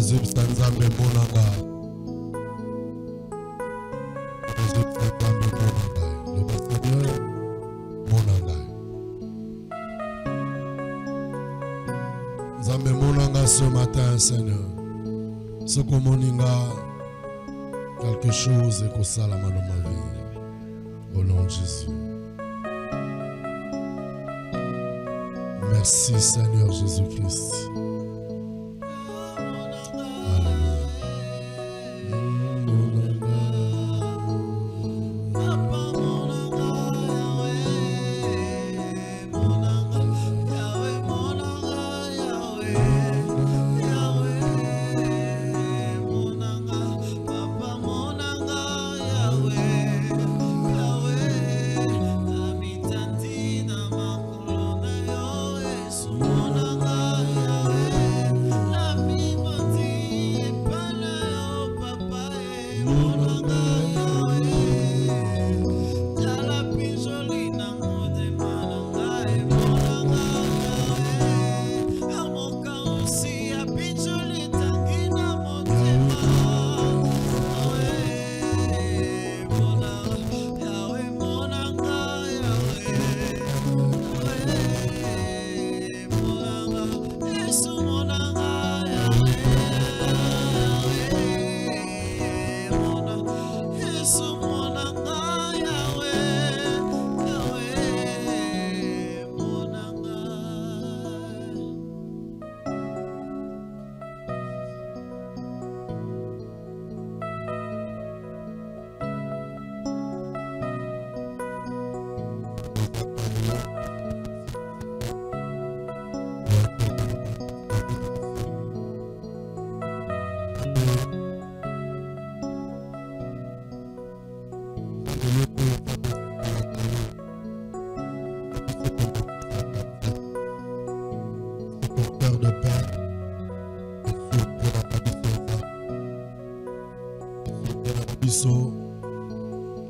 Jésus Sanzambe Monanga. Jésus Sanzambe Monanga. Le Seigneur Monanga. Nzambe Monanga ce matin, Seigneur. Ce que moninga quelque chose et que ça la dans ma vie. Au nom de Jésus. Merci Seigneur Jésus-Christ.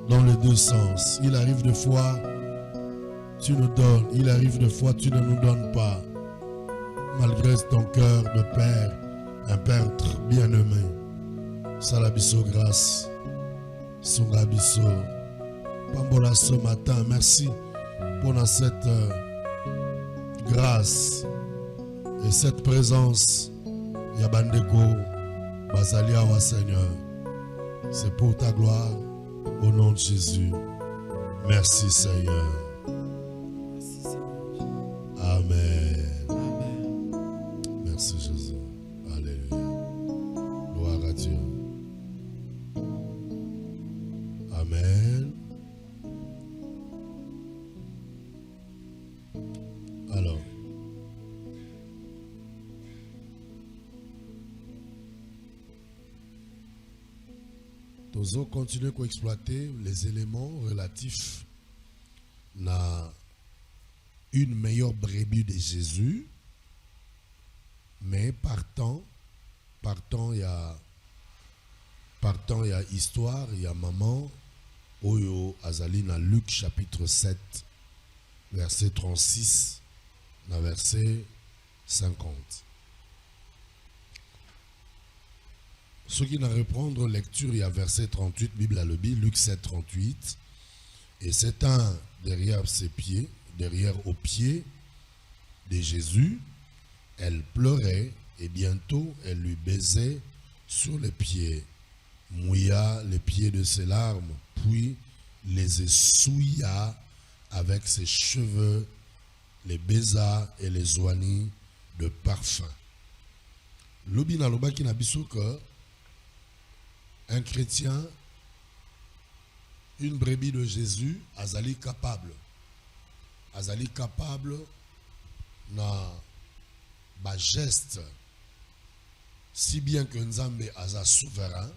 Dans les deux sens. Il arrive de fois, tu nous donnes. Il arrive de fois, tu ne nous donnes pas. Malgré ton cœur de père, un père bien-aimé. Salabiso grâce. Sungabiso. Pambola ce matin, merci pour cette grâce et cette présence. Yabandeko, Basalia wa Seigneur. C'est pour ta gloire, au nom de Jésus. Merci Seigneur. Merci Seigneur. Amen. Amen. Merci Jésus. Alléluia. Gloire à Dieu. Amen. Alors. Nous allons continuer à exploiter les éléments relatifs à une meilleure brebis de Jésus, mais partant il y a histoire, il y a maman Oyo Azali dans Luc chapitre 7 verset 36 à verset 50. Ceux qui n'ont reprendre lecture, il y a verset 38, Bible à l'obi, Luc 7, 38. Et c'est un derrière ses pieds, derrière aux pieds de Jésus. Elle pleurait et bientôt elle lui baisait sur les pieds, mouilla les pieds de ses larmes, puis les essouilla avec ses cheveux, les baisa et les oignit de parfum. L'obi na loba qui n'a biso que un chrétien, une brebis de Jésus, azali capable na ba geste, si bien que Nzambe aza souverain,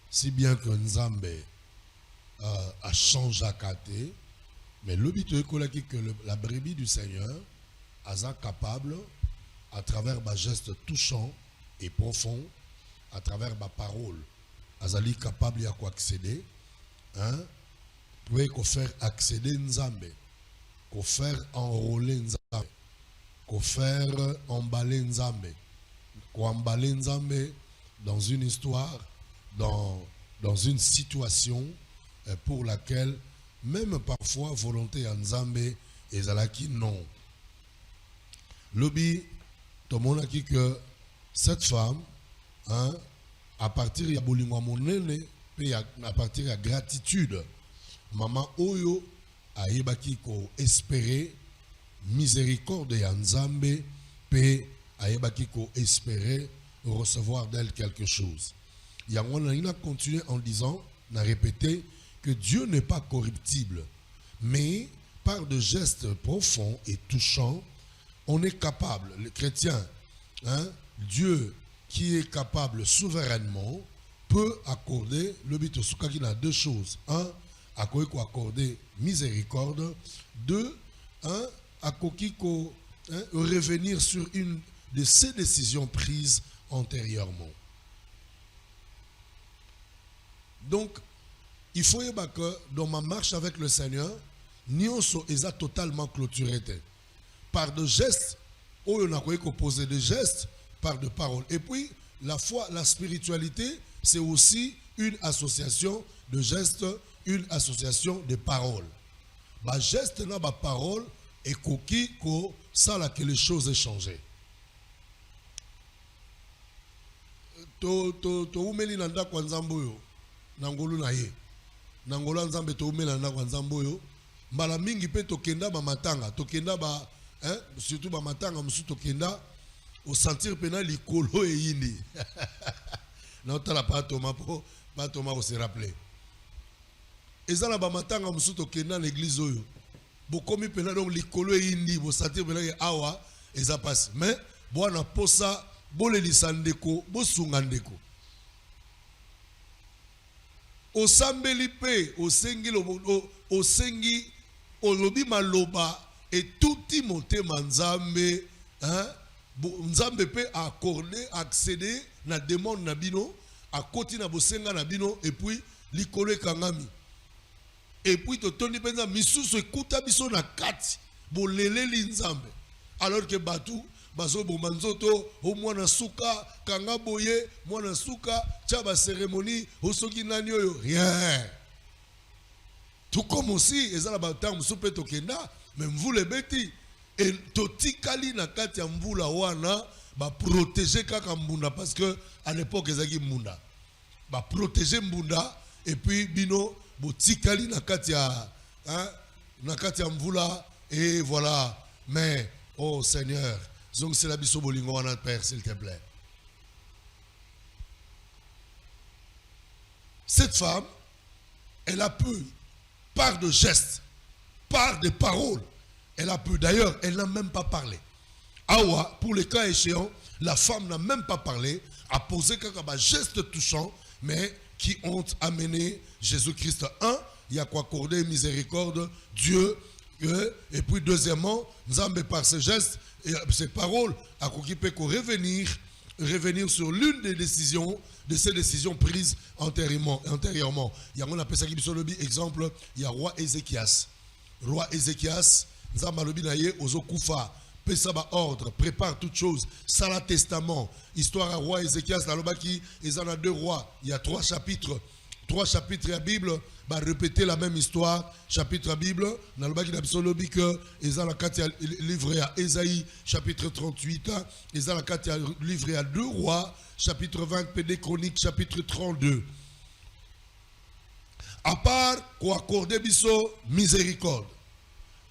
si bien que Nzambe a changé à kate, mais l'obité que la brebis du Seigneur aza capable à travers ba geste touchant et profond, à travers ma parole. Azali capable à quoi accéder, hein? Pouvez qu'on faire accéder Nzambe, qu'on faire enrôler Nzambe, qu'on faire emballer Nzambe, emballer Nzambe dans une histoire, dans une situation pour laquelle même parfois volonté à Nzambe ezalaki non. Lobi tomonaki que cette femme, hein, à partir de bolingo monene et à partir de gratitude, maman oyo ayebaki ko espérer miséricorde ya Nzambe pe ayebaki ko espérer recevoir d'elle quelque chose. Yangon a continué en disant, n'a répété que Dieu n'est pas corruptible, mais par de gestes profonds et touchants, on est capable, le chrétien, hein, Dieu qui est capable souverainement peut accorder, le but il a deux choses. Un, accorder miséricorde. Deux, revenir sur une de ces décisions prises antérieurement. Donc, il faut que dans ma marche avec le Seigneur, Nionso est totalement clôturé par de gestes, où on a poser des gestes, par de paroles. Et puis, la foi, la spiritualité, c'est aussi une association de gestes, une association de paroles. Bah geste na ba parole et koki ko ça là que les choses aient changé. To umeli nanda kwa nzambo yo nangolu na ye nangolo nzambe to umeli nanda kwa nzambo yo mbala mingi pe tokenda ba matanga tokenda ba surtout ba matanga musu tokenda au sentir pena likolo e yindi na tala pa Thomas pour se rappeler. Ezala ba matanga musu tokenda l'église oyo bokomi pena donc likolo e yindi bo sentir pena ke awa eza passe mais bwana posa bolelisa ndeko bosunga ndeko osambeli pe osengi olobi maloba et touti motema Nzambe, hein, Nzambe pe accorder accéder na demande na bino akoti na bosenga na bino et puis likolo ekangami et puis totoni penza misusu ekuta biso na kati boleleli Nzambe alors que batu bazo bomanzoto o mwana suka kanga boye mwana suka tia ba cérémonie osoki nani oyo rien tout comme aussi ezala ba temps soupe tokenda même vous les bêtis et totikali na kati ya mvula wana ba protéger kaka mbunda parce que à l'époque ezaki mbunda ba protéger mbunda et puis bino botikali na kati ya na kati ya mvula et voilà mais oh Seigneur donc c'est la biso bolingo wana Père s'il te plaît. Cette femme elle a pu par de gestes par des paroles elle a pu d'ailleurs elle n'a même pas parlé. Awa pour les cas échéants la femme n'a même pas parlé a posé quelques gestes touchants mais qui ont amené Jésus-Christ il y a quoi accorder miséricorde Dieu et puis deuxièmement Nzambe par ses gestes et ses paroles a peut revenir sur l'une des décisions de ces décisions prises antérieurement. Il y a on appelle ça qui exemple il y a roi Ézéchias Nzambe lobi na ye ozokufa pesa ba ordre prépare toutes choses sala testament histoire à roi Ézéchias na lobaki ezana deux rois il y a trois chapitres de la Bible va répéter la même histoire chapitre de la Bible dans le baki d'absolobi que ezala kati livré à Ésaïe chapitre 38 ezala kati livré à 2 rois chapitre 20 PD chronique chapitre 32 à part qu'on accorde biso miséricorde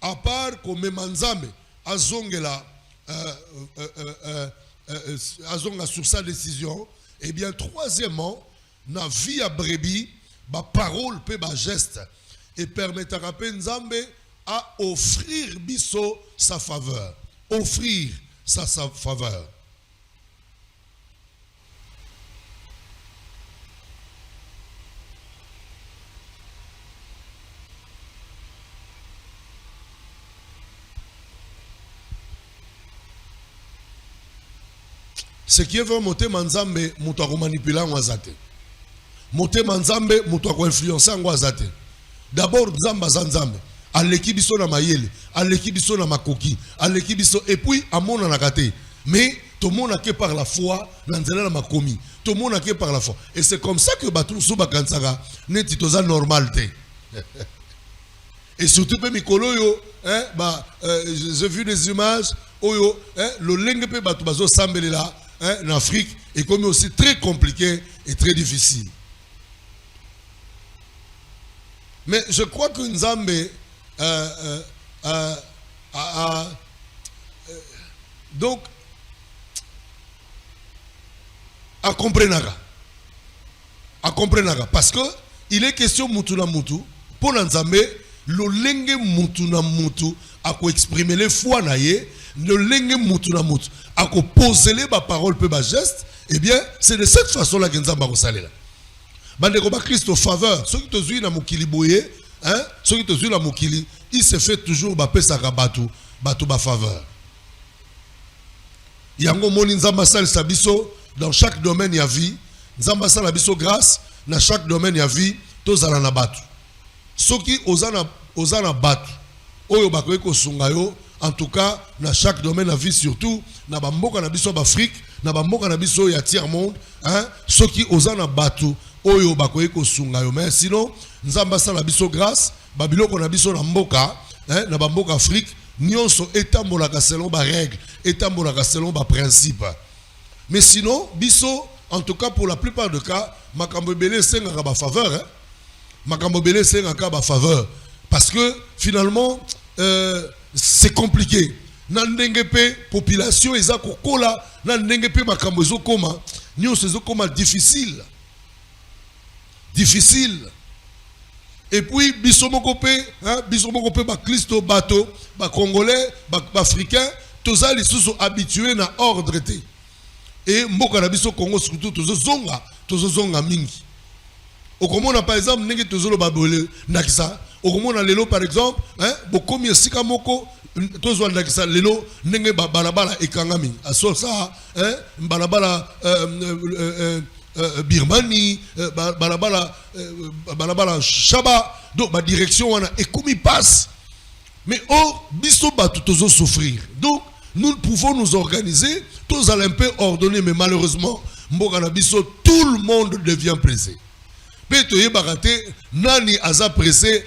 à part qu'on me manzame azongela azonga sur sa décision et bien troisièmement na vie à brebis, ba parole pe ba geste et permettra pe Nzambe à offrir biso sa faveur. Offrir sa faveur. Ce qui est vraiment monté Nzambe, muto manipuler ngwazate. Motema Nzambe muto ko influencer ngwazate. D'abord Nzamba Nzambe, aleki biso na mayele, aleki biso na makoki, aleki biso et puis amona na kate. Mais Tout le monde a que par la foi, l'anzela m'a commis. Tout le monde a que par la foi. Et c'est comme ça que Batou Souba Kansara n'est pas normalité. Et surtout, Mikolo, hein, j'ai vu des images, le lingue Batou Bazo Sambele là, en Afrique, est comme aussi très compliqué et très difficile. Mais je crois que Nzambe donc à comprendre parce que il est question mutu na mutu pour Nzambe le lenge mutu na mutu à ko exprimer les foi na ye le lenge mutu na mutu à ko poser les paroles pe ba geste eh bien c'est de cette façon là que Nzambe va salela bande ko ba Christ au faveur ceux qui te zuit na mokili boye hein ceux qui te zuit na mokili il se fait toujours ba pesa ka batu ba faveur yango moni Nzambe sal sabiso dans chaque domaine il y a vie Nzambe sal sabiso grâce dans chaque domaine il y a vie tozala na batu soki ozana batu oyo bakoki kosunga yo en tout cas dans chaque domaine la vie surtout na bamboka na biso d'Afrique na bamboka na biso ya tiers monde hein soki ozana batu oyo bakoki kosunga yo mais sinon Nzambe sala biso grâce babiloko na biso na mboka hein na bamboka Afrique nyonso etambolaka selon ba règle etambolaka selon ba principe mais sinon biso en tout cas pour la plupart des cas makambo belé sengaka ba faveur hein makambo belé sengaka ba faveur parce que finalement c'est compliqué na ndenge pe population eza kokola na ndenge pe makambo ezokoma nyonso ezokoma difficile et puis biso moko pe ba Christo bato ba congolais ba africain toza lisusu habitué na ordre te et mboka na biso Congo surtout tozozonga mingi okomona par exemple ndenge tozolo babole ndakisa okomona lelo par exemple hein bokomi esika moko tozwa ndakisa lelo ndenge balabala ekangami asosa hein balabala Birmanie balabala Shaba donc ma direction wana ekomi passe mais biso batu tozo souffrir donc nous pouvons nous organiser tous allons un peu ordonner mais malheureusement mboka na biso tout le monde devient pressé Petoye baraté nani aza pressé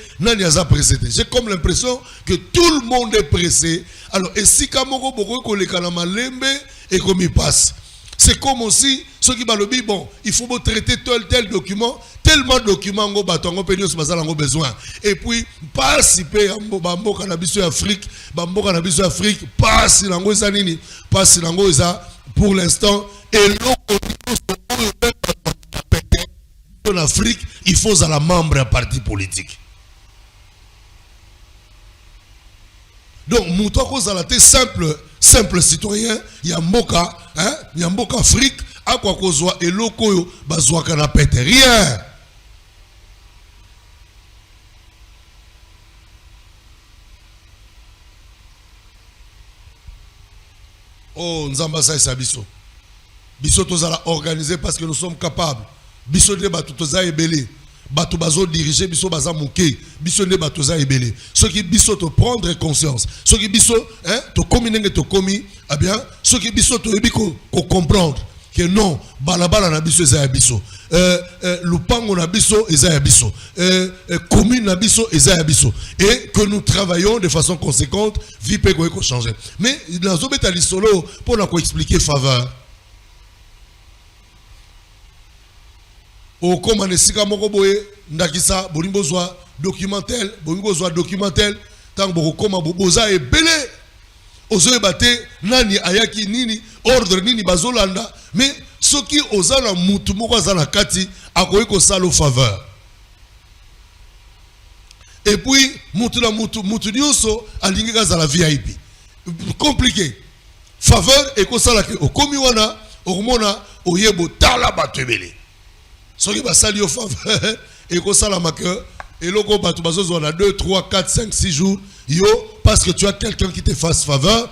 j'ai comme l'impression que tout le monde est pressé alors et si kamoko boko ko lekana malembe et comme il passe c'est comme aussi ceux qui balobi bon il faut traiter tel document tellement de documents ngo batongo pe nyos basala ngo besoin et puis participer mboka na biso Afrique mboka na biso Afrique passe nango za nini passe nango za pour l'instant et loko en Afrique il faut à la membre d'un parti politique donc mouto ko za la simple citoyen ya mboka hein ya mboka Afrique a quoi kozwa eloko yo bazwa kana pete rien oh Nzamba sa biso tozala organiser parce que nous sommes capables biso de batu toza ebele batu bazo diriger biso baza muke biso de batu toza ebele ceux qui biso to prendre conscience ceux qui biso hein to communenge to commis eh bien ceux qui biso to ebiko ko comprendre que non balabala na biso eza ya biso lupango na biso eza ya biso commune na biso eza ya biso et que nous travaillons de façon conséquente vie peut ko changer mais dans zobeta lisolo pour na ko expliquer faveur au comme nesika moko boye ndakisa bolingo zwa documentaire tant boko koma boza ebele ozoye bate nani ayaki nini ordre nini bazolanda mais soki ozana mutu moko azana kati akoyi ko salo faveur et puis mutu nyonso alingi kazala VIP compliqué faveur et ko sala ke okomi wana okomona oyebo tala batebele soki basali yo faveur et ko sala maker et loko batu bazozo na 2 3 4 5 6 jours yo parce que tu as quelqu'un qui te fasse faveur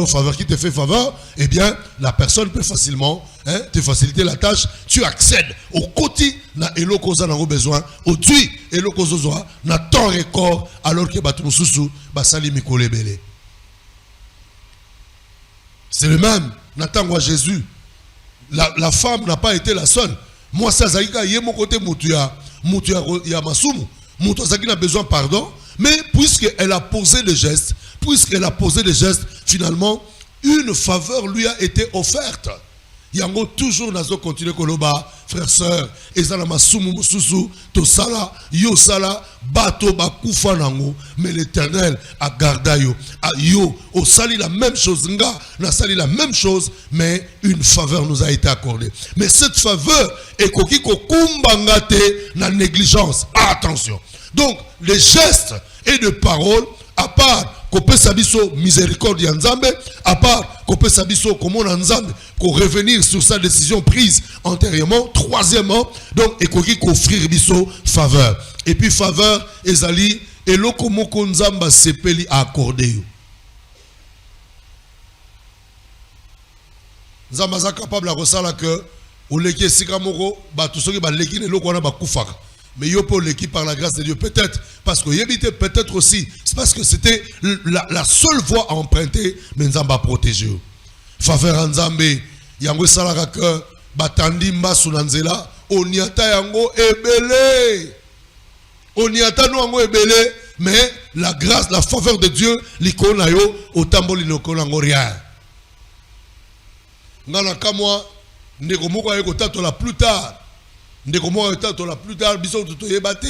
faveur qui te fait faveur eh bien la personne peut facilement te faciliter la tâche tu accèdes au côté na eloko za nango besoin au tui eloko zozo na temps record alors que batu mususu basali mikolo ebele c'est le même Natangwa Jésus. La femme n'a pas été la seule. Moi, ça, Zaïka, y est mon côté, Moutuya Masumu. Moutuya n'a besoin de pardon. Mais puisqu'elle a posé des gestes, finalement, une faveur lui a été offerte. Yango toujours nazo continuer koloba, frère sœur, ezala masumu mususu, to sala, yo sala, bato bakufa nango, mais l'Éternel a gardé yo. Yo, au sali la même chose, nga, na sali la même chose, mais une faveur nous a été accordée. Mais cette faveur est koki kokumbangate na négligence. Attention. Donc, les gestes et de paroles, à part qu'on sabiso miséricorde Nzambe, à part qu'on sabiso comment Nzambe, qu'on revenir sur sa décision prise antérieurement. Troisièmement, donc, et qu'on offrir biso faveur. Et puis faveur, ezali, et lokomoko Nzamba sepeli a accordé. Nzamba za capable à resala que, ou leki sikamoko, ba tout ce qui ba leki ne lokona ba kufaka. Mais il y a pour l'équipe par la grâce de Dieu. Peut-être, parce qu'il y a peut-être aussi, c'est parce que c'était la seule voie à emprunter, mais Nzamba protégé. Faveur Nzambe, yango salaka que batandi mbasu nanzela, oniata yango ebele. Oniata no yango ebele, mais la grâce, la faveur de Dieu, l'ikona yo, otambo linokona ngo rien. Ngana kamwa, ndeko moko ayeko tato la plus tard. Ndeko tato la plus tard biso to yebate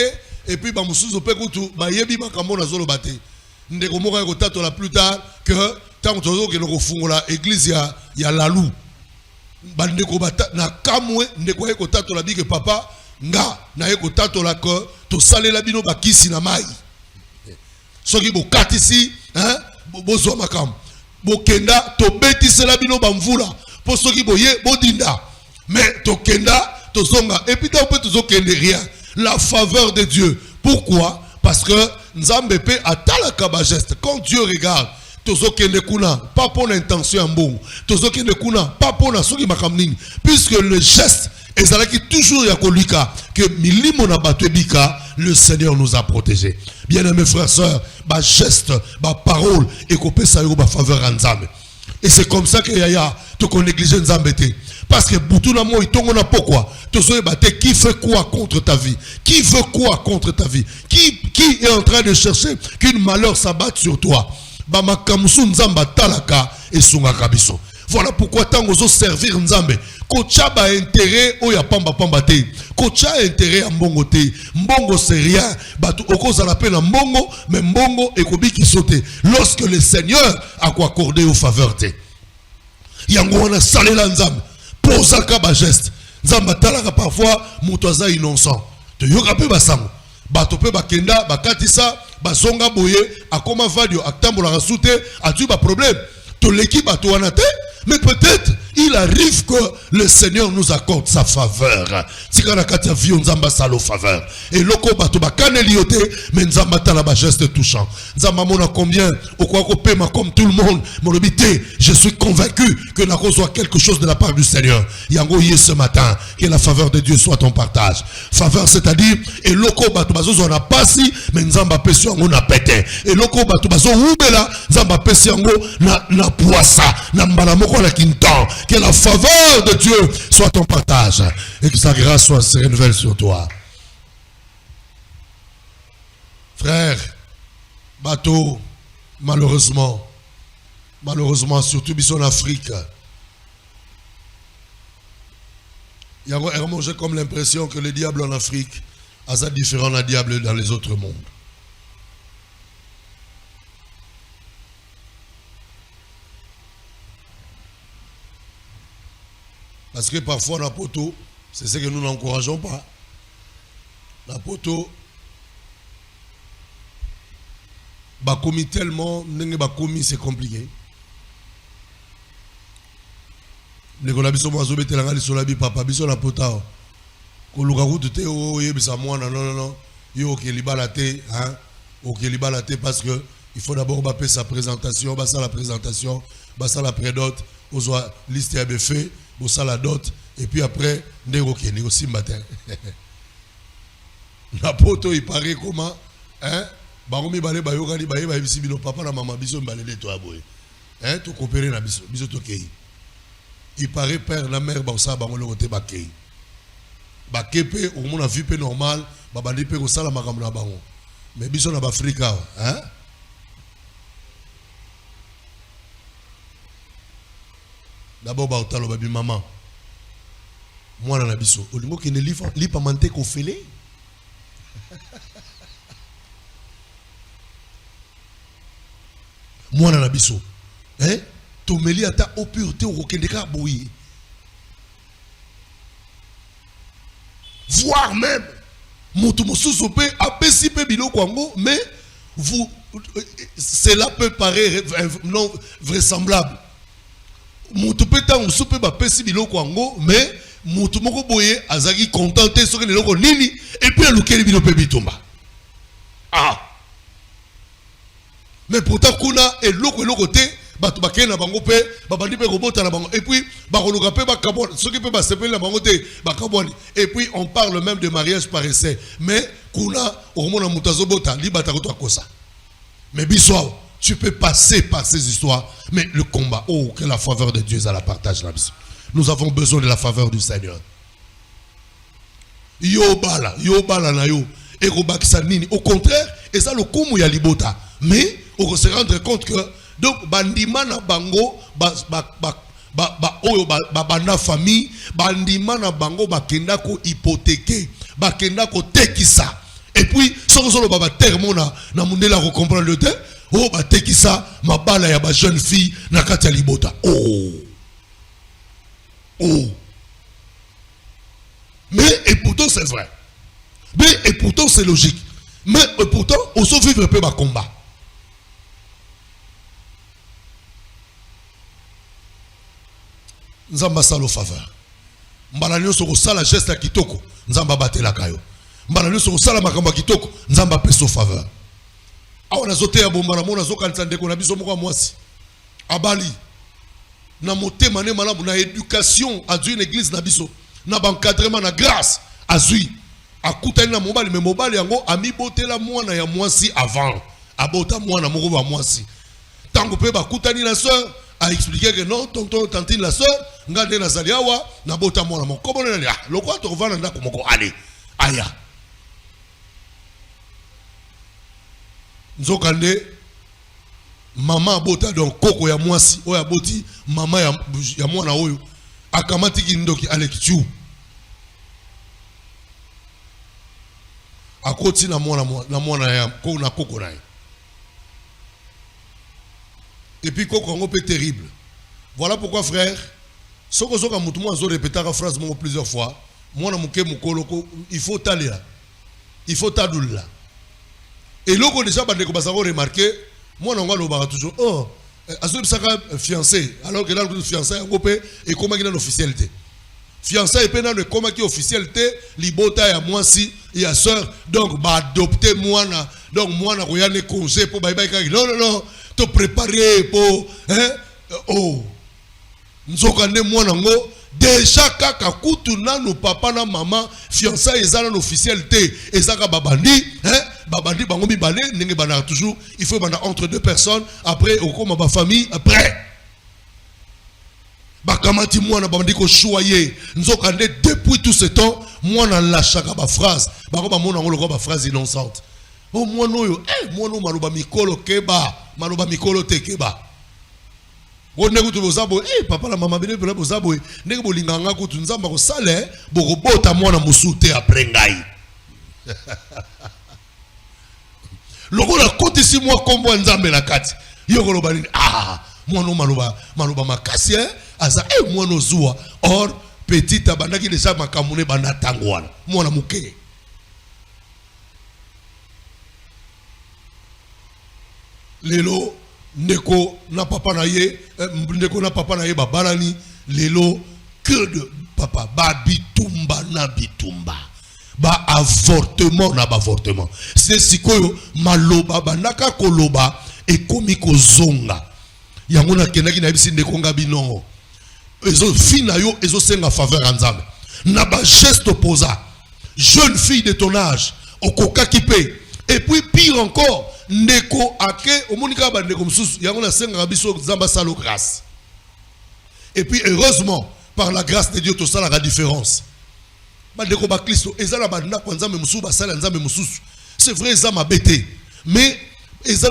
et puis ba musuzu pe kutu ba yebi makambo na zolo bate. Ndeko moko tato la plus tard que tant tozo ke no fungola église ya lalu. Ba ndeko bata na kamwe ndeko tato la bige papa nga na tato la que to salela bino ba kisi na mai. Soki bo katisi hein bo zo makam. Bo kenda to betisela bino ba mvula. Po soki bo ye bo dinda. Mais to kenda et puis on peut toujours rien. La faveur de Dieu. Pourquoi? Parce que Nzambe pe atalaka ba geste. Quand Dieu regarde, toujours pas pour l'intention en bon. Toujours pas pour la soki makamning. Puisque le geste est toujours yakolika que milimo na batebika, le Seigneur nous a protégés. Bien-aimés frères sœurs, ba geste, ba parole et qu'on peut saluer ba faveur en Nzambe. Et c'est comme ça que yaya to qu'on néglige Nzambe te. Parce que Boutouna moi, pourquoi? Qui fait quoi contre ta vie? Qui veut quoi contre ta vie? Qui est en train de chercher qu'une malheur s'abatte sur toi? Voilà pourquoi tant que servir Nzambe. Kocha ba intérêt ou ya pamba pamba te. Kocha intérêt à mbongo te. Mbongo c'est rien. Batu oko za la peine à mbongo, mais mbongo ekobi qui saute. Lorsque le Seigneur a accordé aux faveurs te. Yango wana salela Nzambe. Posaka ba geste. Nzamba talaka parfois mutoza innocent. Te yoka pe basango. Bato pe bakenda bakatisa bazonga boye akoma vadio atambola rasute atu ba problème. To l'équipe bato wana te, mais peut-être il arrive que le Seigneur nous accorde sa faveur. Tikana katia vi Nzamba salo faveur. Et loko bato bakane liote mais Nzamba tala ba geste touchant. Nzamba mona combien au quoi ko pema comme tout le monde. Mon obité, je suis convaincu que nous reçoit quelque chose de la part du Seigneur. Yango yé ce matin que la faveur de Dieu soit ton partage. Faveur c'est-à-dire et loko bato bazo on a passé mais Nzamba pesi yango na pété. Et loko bato bazo ubela Nzamba pesi yango na poissa na mbala moko na kintan. Que la faveur de Dieu soit ton partage et que sa grâce soit se renouvelle sur toi. Frère, bateau, malheureusement, surtout en Afrique, il y a j'ai comme l'impression que le diable en Afrique a différent du diable dans les autres mondes. Parce que parfois, la poteau, c'est ce que nous n'encourageons pas. La poteau, bah commis tellement, bah commis c'est compliqué. Les collabiso mazo bete la ngali solabi papa biso la pota. Koluka kutute o yebisa mwana non yo okelibalate hein okelibalate parce que il faut d'abord baper sa présentation, basa la présentation, basa la prédote, ozoa liste ya fait. Ça la dot et puis après négo aussi matin la poto il paraît comment hein baromi balé bayokali baye bisi bino papa na mama biso mbalele to aboye hein to coopérer na biso to kei il paraît père la mère ba ça bango le côté bakei bakepe au monde a vie normal ba bandi pe ko sala makambo na bango mais biso na ba Afrika hein d'abord ba otalo ba bi maman moi na biso olingo ke ne lipa mante ko fele moi na biso hein tomeli ata au pureté au kendeka boyi voire même moto mosusu pe apesi pe biloko yango mais vous cela peut paraître non vraisemblable moto pe ta mosusu pe bapesi biloko yango mais moto moko boye azaki contenté soki leloko nini et puis alukeli bino pe bitumba ah mais pourtant kuna eloko te bato bakene na bango pe babandi pe kobota na bango et puis bakoluka pe bakabona soki pe basepeli na bango te bakaboni et puis on parle même de mariage par essai mais kuna okomona moto azobota libata koto akosa mais biso tu peux passer par ces histoires mais le combat oh que la faveur de Dieu est à la partage là biso nous avons besoin de la faveur du Seigneur yo bala na yo et kobakisa nini au contraire et ça le kumu ya libota mais on se rendre compte que donc bandima na bango bana famille bandima na bango bakenda ko hypothéquer bakenda ko tekisa et puis solo baba termo na mundela ko comprendre le temps oh ba tekisa mabala ya ba jeune fille na kati ya libota oh mais et pourtant c'est vrai mais et pourtant c'est logique mais et pourtant on se vivre peu ba combat nzamba salo faveur mbala nyoso ko sala geste ya kitoko nzamba batela kayo mbala nyoso ko sala makambo kitoko nzamba peso faveur awa nazote ya bomba na mona zokanisa ndeko na biso moko mwasi abali na motema ne malamu na éducation azui une église na biso na encadrement na grâce azui akutani na mobali mais mobali yango ami botela mwana ya mwasi avant abota mwana moko ba mwasi tango pe bakutani na sœur a expliqué que non tonton tantine la sœur ngade na zaliawa na bota mwana moko komona na lokwa to vana ndako moko ale aya nzokande mama bota donc koko ya mwasi oya boti mama ya mwana oyo akamati kindoki alekitu akoti na mwana ya ko na koko na et puis koko ngo peut terrible voilà pourquoi frère soko zoka mutu mo azo répéter la phrase mo plusieurs fois mwana muke mukoloko il faut taler il faut tadoula et loko déjà bande ko basako remarquer mwana ngo lo toujours oh azo bisaka fiancé alors que là le fiancé ngo pe et comment il a l'officialité fiancé et pe na le comment qui officialité libota ya mwasi ya sœur donc ba adopter mwana donc mwana ko yane congé pour bye bye non te préparer pour hein oh nzokande mwana ngo déjà kaka kutu nanu papa na maman fiancé ezana l'officialité ezaka babandi hein babandi bango mibale ndenge bana toujours il faut bana entre deux personnes après okoma ba famille après bakamati mwana babandi ko choyer nzokande depuis tout ce temps mwana lâchaka ba phrase bako ba mona ngo ba phrase innocente oh mwana oyo mwana maloba mikolo keba maloba mikolo tekeba wonne kutu bozabo papa la mama bine bela bozabo ndenge bolinganga kutu nzamba ko sale bokobota mwana musute après ngai lokola koti si mwa kombo nzambe na kati yoko loba nini mwana maloba makasi aza mwana zuwa or petit abandaki déjà makamune banda tangwana mwana muke lelo ndeko na papa na ye babalani lelo que de papa ba bitumba na bitumba ba avortement na ba avortement c'est sikoyo maloba banaka koloba ekomi kozonga yango na kenaki na bisi ndeko ngabino ezo fina yo ezo senga faveur à nzambe na ba geste opposé jeune fille de ton âge okoka kipe et puis pire encore ndeko ake omonika ba ndeko mususu yango na senga biso nzamba salo grâce Et puis heureusement, par la grâce de Dieu, tout ça la différence. C'est vrai, ça m'a bêté. Mais action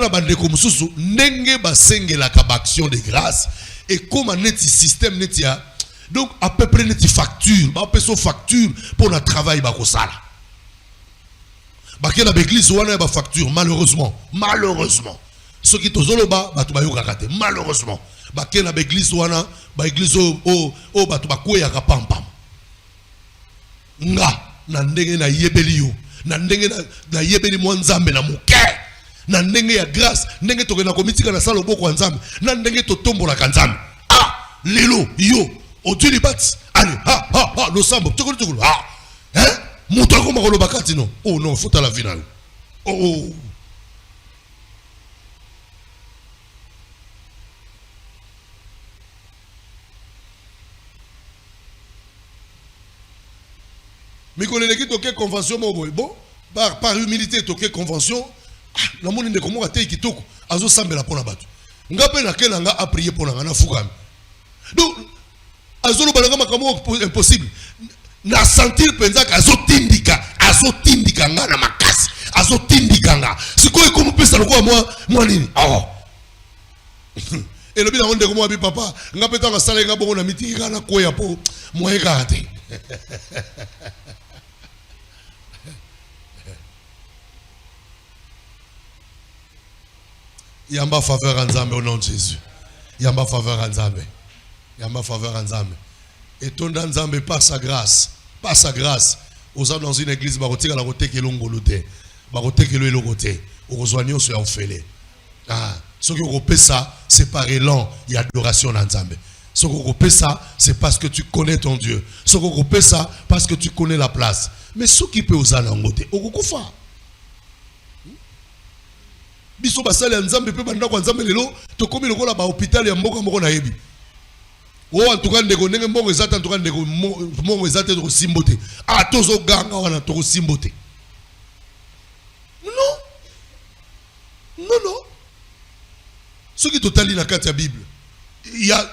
de grâce. Et comme un système, donc à peu près une facture, facture pour le travail. L'église a facture, malheureusement. Ce qui est malheureusement. L'église nga na ndenge na yebeli yo na ndenge na yebeli mwa nzambe na moke na ndenge ya grâce ndenge tokena komitika na sala oboko ya nzambe na ndenge totombola ka nzambe lelo yo otuli bati allez lo sambo tukulu moto akoma koloba kati no non faut la vie na yo mais qu'on est toqué convention bon par humilité toqué convention la monde ne comment até kitoko azo sambela pona batu ngape na kelanga a prier pona na fukami donc azo lo balanga makamo impossible na sentir penza ka azo tindika nga na makasi azo tindika nga sikoy comme pesa lokwa moi nini et le bien on de comment abi papa ngape tanga sala nga bongo na mitika na koya po moi ekate Yamba faveur en Nzambe au nom de Jésus. Yamba faveur en Nzambe. Yamba faveur en Nzambe. Et ton Nzambe par sa grâce. Par sa grâce. Aux gens dans une église, barotique à la route qui est longue l'auté. Barotique qui est le côté. Au rejoignons sur un fêlé. Ce que vous ça, c'est par élan. Il y a adoration en Nzambe. Ce que vous ça, c'est parce que tu connais ton Dieu. Ce que vous ça, parce que tu connais la place. Mais ce qui peut aux en côté, au Gokufa. Biso basali ya nzambe pe banda kwa nzambe lelo to komi lokola ba hôpital ya mboka moko na yebi en tout cas ndeko ndenge mbongo ezata en tout cas ndeko mbongo ezata to simbote tozo ganga wana to simbote non ce qui totali na kati ya Bible il y a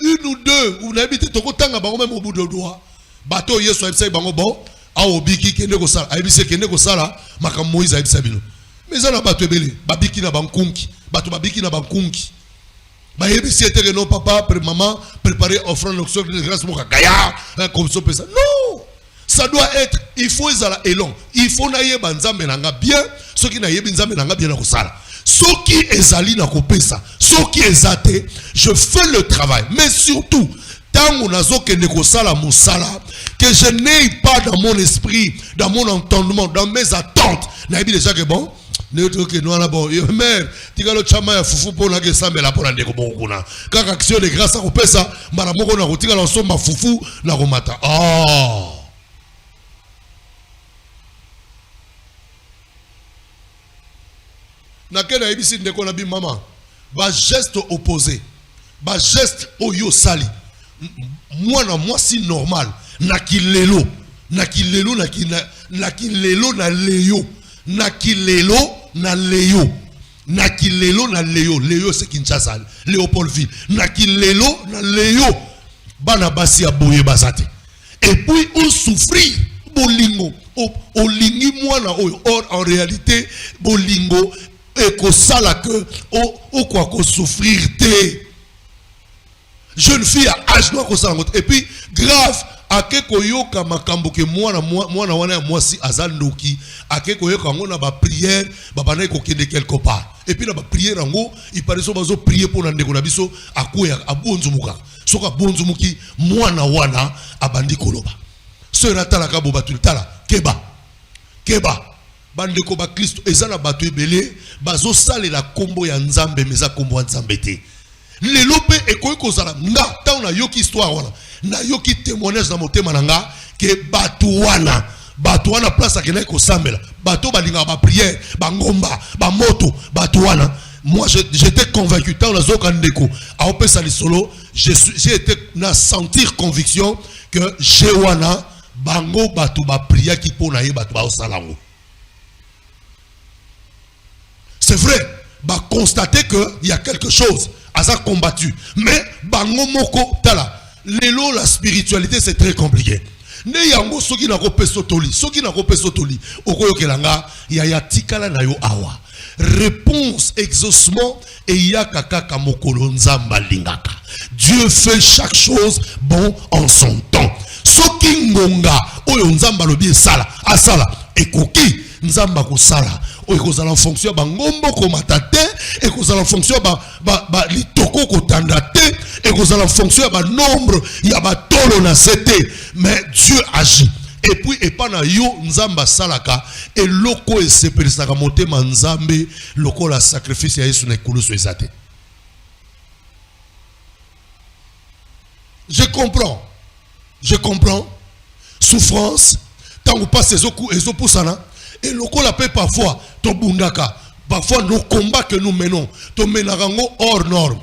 une ou deux où na habité to kotanga bango même au bout de doigt bato yeso ebisa bango bon obiki kende ko sala ebise kende ko sala makam Moïse ebisa bino. Mais ça n'a pas été belé. Babiki na bankunki. Batu babiki na bankunki. Ba yebisi était non papa, maman, préparer offrande l'onction de grâce pour Kaya, comme ça peut ça. Non! Ça doit être, il faut ezala élan. Il faut na yeba nzambe nanga bien, ceux qui na yebi nzambe nanga bien na kosala. Ceux qui ezali na kopesa, ceux qui ezate, je fais le travail. Mais surtout, tant on a que nekosala musala, que je n'ai pas dans mon esprit, dans mon entendement, dans mes attentes. Na yebi déjà que bon. Mère, tu as le chama ya fufu pour la gessambe la pour la nekobokuna. Quand action de grâce à kopesa, maramoko na kotika la somba fufu na komata. Na kena ebisi ndeko na bi mama. Ba geste opposé. Ba geste oyo sali. Moi si normal. Na kilelo na leyo. Léo c'est Kinshasa, Léopoldville. Nakilelo na Léo. Bana basi aboye basate. Et puis on souffrit bolingo. Olingi mwana oyo. Or en réalité bolingo et ko sala que o quoi ko souffrir te. Jeune fille à âge noir ko sala. Et puis grave ake koyoka makambo ke mwana wana moi si azandoki ake koyoka ngo na ba prière babana ko kende quelque part et puis na ba prière ngo il paraît so bazo prier pour na ndeko na biso akoya abonzumuka soka bonzumuki mwana wana abandi koloba so ratala ka bo batultala keba bandeko ba Kristo ezana batu ebele bazo salela kombo ya nzambe meza kombo ya nzambe te lelo pe ekoyi kozala nga ta na yoki histoire wana na yoki témoignage na motema nanga ke batuwana place akena ko sambela bato balinga ba prière ba ngomba ba moto batuwana. Moi j'étais convaincu tant la zoka ndeko a opesa lisolo j'ai été na sentir conviction que jewana bango batu ba prière qui pona ye batu ba osalango. C'est vrai, bah constater que il y a quelque chose à ça combattu mais bango moko tala Lelo, la spiritualité, c'est très compliqué. Ne yango soki na kopeso toli, soki na kopeso toli, okoyo kelanga, ya tikala na yo awa. Réponse, exaucement, et ya kaka kamokolo nzamba lingaka. Dieu fait chaque chose bon en son temps. Soki ngonga, oyo nzamba lobi sala, asala, ekoki, nzamba ko sala. Oyo en fonction ba ngombo ko matate, et en fonction ba litoko ko tandate, et en fonction ba nombre, ya ba tolo na sete. Mais Dieu agit. Et puis, et pas na yo nzamba salaka, et loko et sepelisaka motema nzambe, loko la sacrifice ya yesu na ekulu so ezate. Je comprends. Souffrance, tant ou pas ces opusana, et loko la paix parfois, to bundaka, parfois nos combats que nous menons, to menarango hors norme.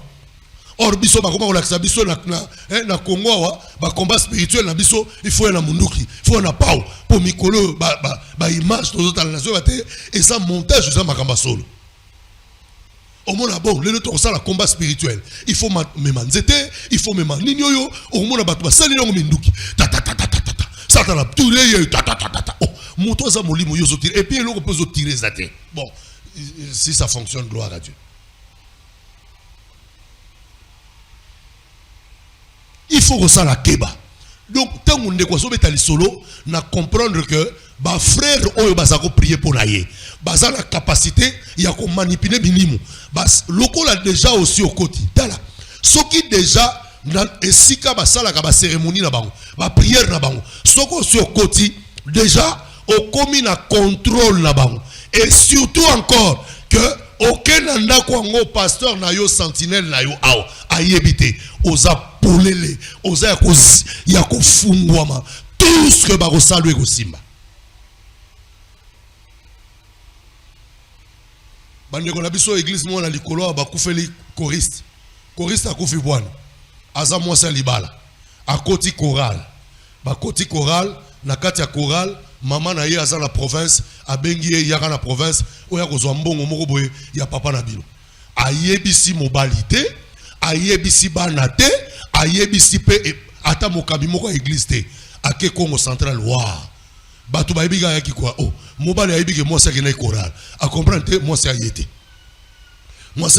Or biso ba koma kolakisa biso na Congo wa ba combat spirituel na biso il faut na munduki il faut na pau pour mikolo ba image to zota la nation ba te et ça montage ça makamba solo au mona bon le to ça la combat spirituel il faut même nzete il faut même ninyoyo au mona ba to sali ngo minduki ta ça ta la touré ta oh moto za molimo yo zotire et puis le ko peut tirer ça te bon si ça fonctionne gloire à Dieu. Il faut que ça la keba. Donc, tant qu'on est quoi, solo, na comprendre que ba frère oyo bazako prier pour naïe. Baza la capacité, il y a qu'on manipuler minimum. Bas loko la déjà aussi au côté. Tala. Ce qui déjà na esika basala ka ba cérémonie na bango, ba prière na bango. Soko sur au côté déjà au commis na contrôle na bango. Et surtout encore que aucun anda kwango pasteur na yo sentinelle na yo awa ayebite oza polele oza ya kofungwama tout ce que bakosalu ekosimba bandeko na biso église mona likolo bakufeli choriste akufi bwana aza mwasi ya libala akoti chorale bakoti chorale na kati ya chorale maman na ye aza na province abengi ye yaka na province oya kozwa mbongo moko boye ya papa na bino ayebisi mobilité ayebisi bana te ayebisi pe ata mokabi moko église te ake Congo central wa bato bayebi ga yaki kwa oh mobali ayebi ke mwasi akena chorale a comprendre te mwasi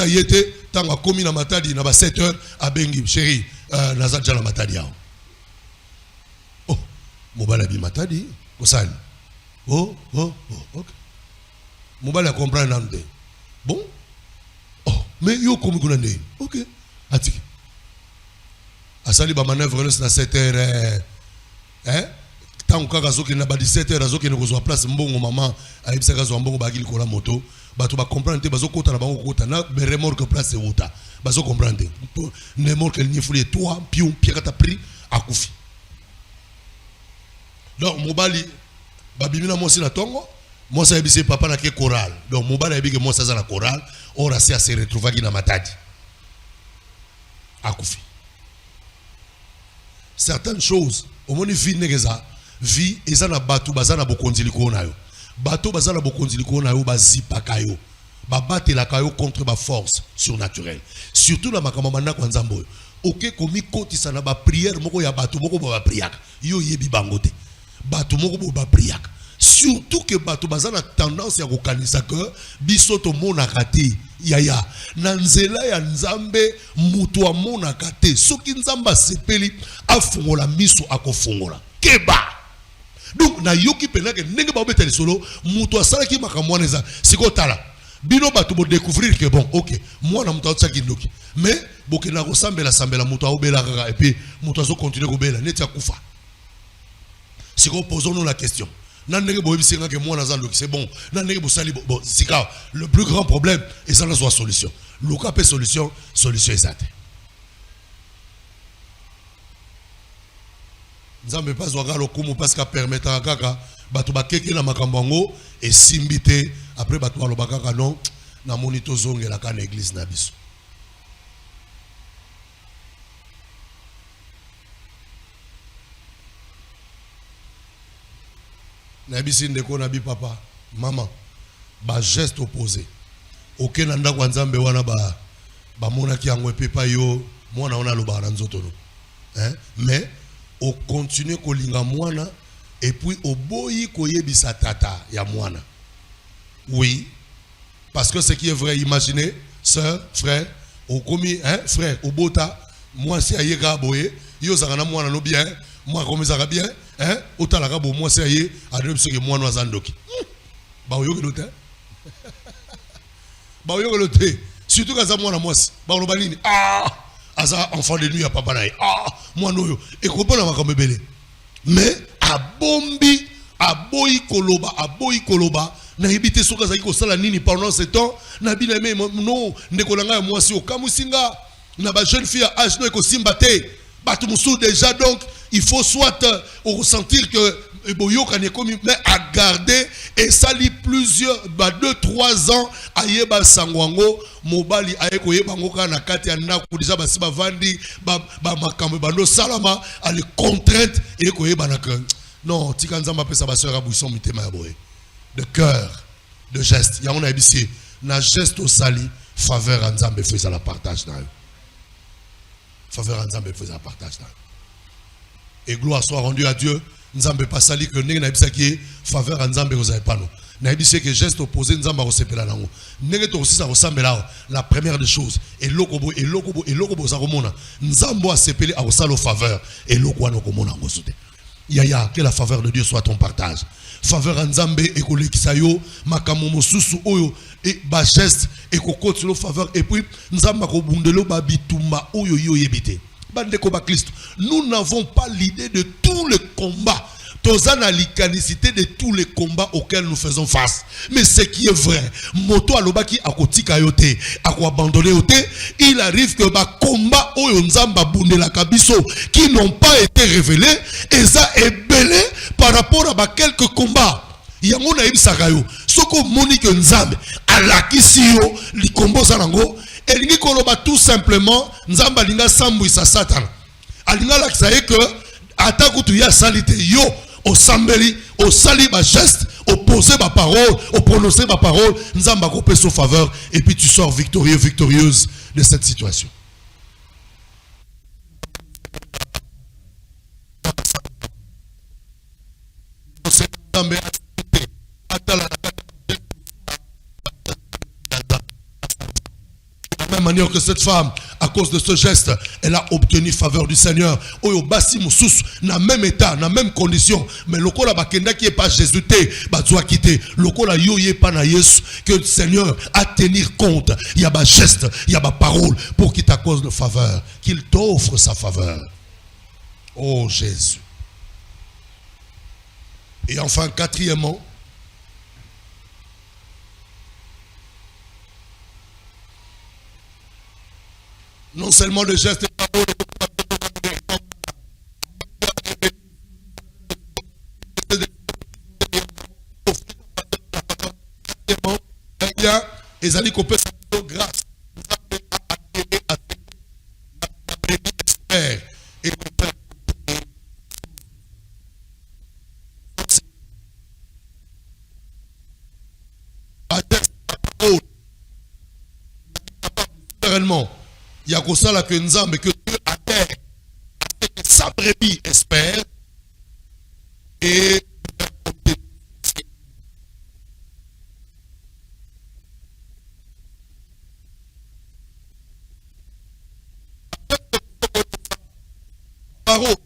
ayete tanga komi na matadi na ba 7h abengi chérie naza jana matadi yao oh mobali abi matadi Osani. Oh, ok. Mobile a comprendre l'âme. Bon. Oh, mais yo comme qu'on est. Ok. Atiki. Asali ba manœuvre na 7h. Tant que kazo ki na ba 17h azo ki ne kozwa place mbongo maman ayebisa kazo mbongo ba kili kola moto. Bato ba comprendre te bazo kota na bango kota na be remorque place wuta. Bazo comprendre. Ne remorque ni fuli toi pion pierre pris akufi. Donc mobali babimina mosi na tongo mosi ayebisi papa na ke chorale donc mobali ayebiki mosi aza na chorale ora se retrouva ki na matadi akufi certaines choses omoni vie negeza vie eza na batu bazana bokonzi liko na yo bato bazana bokonzi liko na yo bazipaka yo babatelaka yo contre ba force surnaturelle surtout na makambo manda kwa nzambo oke komi kotisa na ba prière moko ya bato moko ba priaka yo yebi bangote bato moko ba priaka surtout que bato bazana tendance ya kokanisa que biso to monaka te yaya na nzela ya nzambe mutu amonaka te soki nzamba sepeli afungola miso akofungola keba donc na yoki pena ke ndenge ba beteli solo mutu asalaki makambo neza siko tala bino bato bo découvrir que bon ok moi na mutu atsaki ndoki mais bokena ko sambela mutu aobela kaka et puis mutu azo continuer ko bela neti akufa. Si nous posons la question, c'est bon, le plus grand problème, et ça n'a pas solution. Le cas de solution exacte. Nous n'avons pas de parce qu'à permettre à Kaka, Batouba Keke na Makambango, et Simbite, après Batouba Lobakaka, non, na monito zonge la canne église Nabiso. Nabisi ndeko nabi papa maman ba geste opposé aucun nanda kwa nzambe wana ba mona ki yango epe pa yo mwana ona loba na nzoto no Hein? Mais on continue kolinga mwana et puis au boyi koyebisa tata ya mwana. Oui, parce que ce qui est vrai, imaginez, sœur, frère, au commis, hein, frère, au bota, moi c'est aïe gaboye, yo zagana mwana no bien, moi comme ça bien, hein, autant la gabo moi c'est aïe, adrep ce que moi no zandoki. Ba yo que l'autre. Ba yo que l'autre. Surtout quand ça moi na moi, ba lo balini. Ah, asa enfant de nuit à papa naï. Ah, moi no yo. Et comprendre ma comme belé. Mais a bombi, a boy koloba. Na hibite soka zaki ko sala nini pendant ce temps na bina me non ndekolanga moi si okamusinga na ba jeune fille à âge no ko simbate batu musu déjà donc il faut soit ressentir que boyoka ne comme mais à garder et ça lit plusieurs 2-3 ans ayeba sangwango mobali ayeko yebango kana kati ya ndako déjà basi bavandi ba makambo bando salama à les contraintes et ko yeba na non tikanzamba pesa ba sœur abouisson mitema ya boye de cœur, de geste. Il y a un ici, na geste au sali, faveur en Nzambe faisait la partage dans eux. Faveur en Nzambe faisait la partage dans eux. Et gloire soit rendue à Dieu. Nzambe pas sali que n'est na qui faveur en Nzambe vous avez pas nous. Na ibisi que geste opposé Nzamba resepela nango. N'est aussi ça ressemble là la première des choses et lokobo za komona. Nzambo a sepelé à salo faveur et loko na komona ngosute. Yaya, que la faveur de Dieu soit ton partage. Faveur en Nzambe et kolekisayo makamomo susu oyo et ba geste et ko continue faveur et puis Nzamba ko bundelo ba bitumba oyo yo yebite. Bande ko ba Christ. Nous n'avons pas l'idée de tous les combats. Tozana l'icanicité de tous les combats auxquels nous faisons face. Mais ce qui est vrai, moto alobaki akotika yote, ako abandonné yote, il arrive que ba combat oyo Nzamba bundela kabiso qui n'ont pas été révélés, et ça est belé par rapport à quelques combats. Yango na ibisaka yo, soko monique Nzambe alakisi yo likombo zanango, elingi koloba tout simplement Nzamba linga sambwisa Satan. Alinga lakisa que atakutu ya salite yo au sambeli, au sali ba geste, au poser ma parole, au prononcer ma parole, Nzamba kopé son faveur et puis tu sors victorieux, victorieuse de cette situation. De la même manière que cette femme, à cause de ce geste, elle a obtenu faveur du Seigneur. Oyo basi mususu na même état, na même condition, mais lokola bakenda qui est pas Jésus té, bazwa quitté. Lokola yo yé pas na Yesu, que le Seigneur a tenir compte. Il y a ba geste, il y a ba parole pour qu'il t'accorde de faveur, qu'il t'offre sa faveur. Oh Jésus. Et enfin, quatrièmement, non seulement le geste et la parole, et allez couper sa grâce. Et il y a que ça là que Nzambe que Dieu a terre que sa brebis espère et parole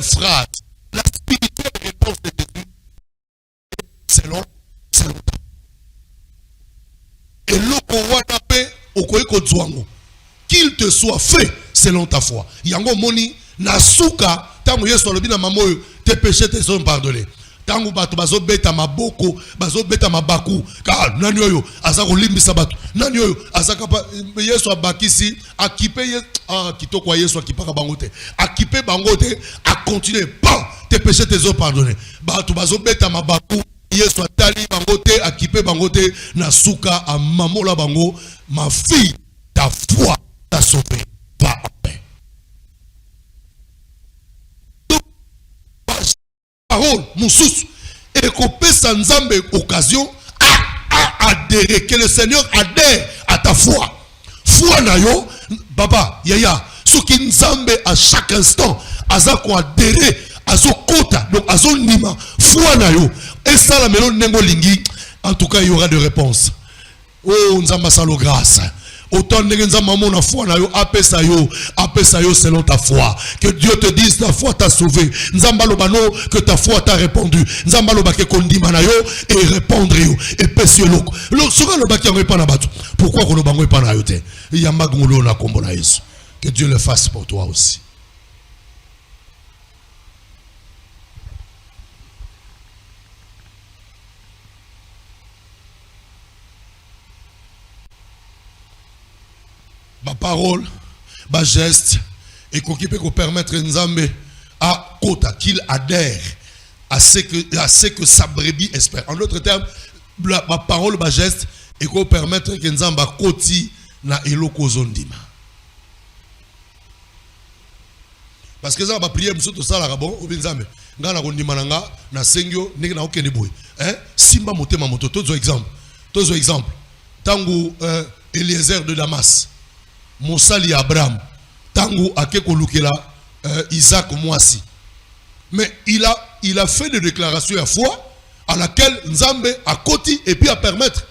phrase, la spirituelle réponse de Jésus, selon et qu'il te soit fait selon ta foi. Yango moni nasuka tangu Yesu alobi na mamoyo tes péchés te sont pardonnés. Tangu bato bazo beta maboko, bazo beta mabaku, ka nani oyo azako limbisa bato. Nani oyo azaka pa Yesu abakisi akipe kitoko kwa Yesu akipaka bangote. Akipe bangote a continuer pas tes péchés te sont pardonnés. Bato bazo beta mabaku Yesu atali bangote akipe bangote na suka a mamola bango, ma fille ta foi t'a sauvé. Va en paix. parole mosusu et kopesa nzambe occasion à adhérer, que le Seigneur adhère à ta foi. Foi na yo baba yaya soki nzambe à chaque instant aza ko adhérer azo kota donc azo nima foi na yo et ça la melo nengo lingi, en tout cas il y aura des réponses. Oh nzamba salo grâce. Autant de gens na foi na yo apesa yo selon ta foi. Que Dieu te dise ta foi t'a sauvé. Nzamba lobano que ta foi t'a répondu. Nzamba lobake kondima na yo et répondre yo et pesi loko. Lo soka lobaki ngwe na batu. Pourquoi ko lobango pa na yo te? Ya magmulo na kombo na Yesu. Que Dieu le fasse pour toi aussi. Ma parole, ma geste, et qu'on peut permettre Nzambe à Kota qu'il adhère à ce que sa brebis espère. En d'autres termes, ma parole, ma geste, et qu'on permettre que Nzambe à Koti na eloko zondima. Parce que ça va prier monsieur tout ça là bon ou bien Nzambe ngana kondima nanga na sengyo ndenge na okende boy. Simba motema moto tozo exemple. Tangu Eliezer de Damas. Monsali Abraham, tangu akeko lukela Isaac Moasi. Mais il a fait des déclarations à foi à laquelle Nzambe a koti et puis à permettre.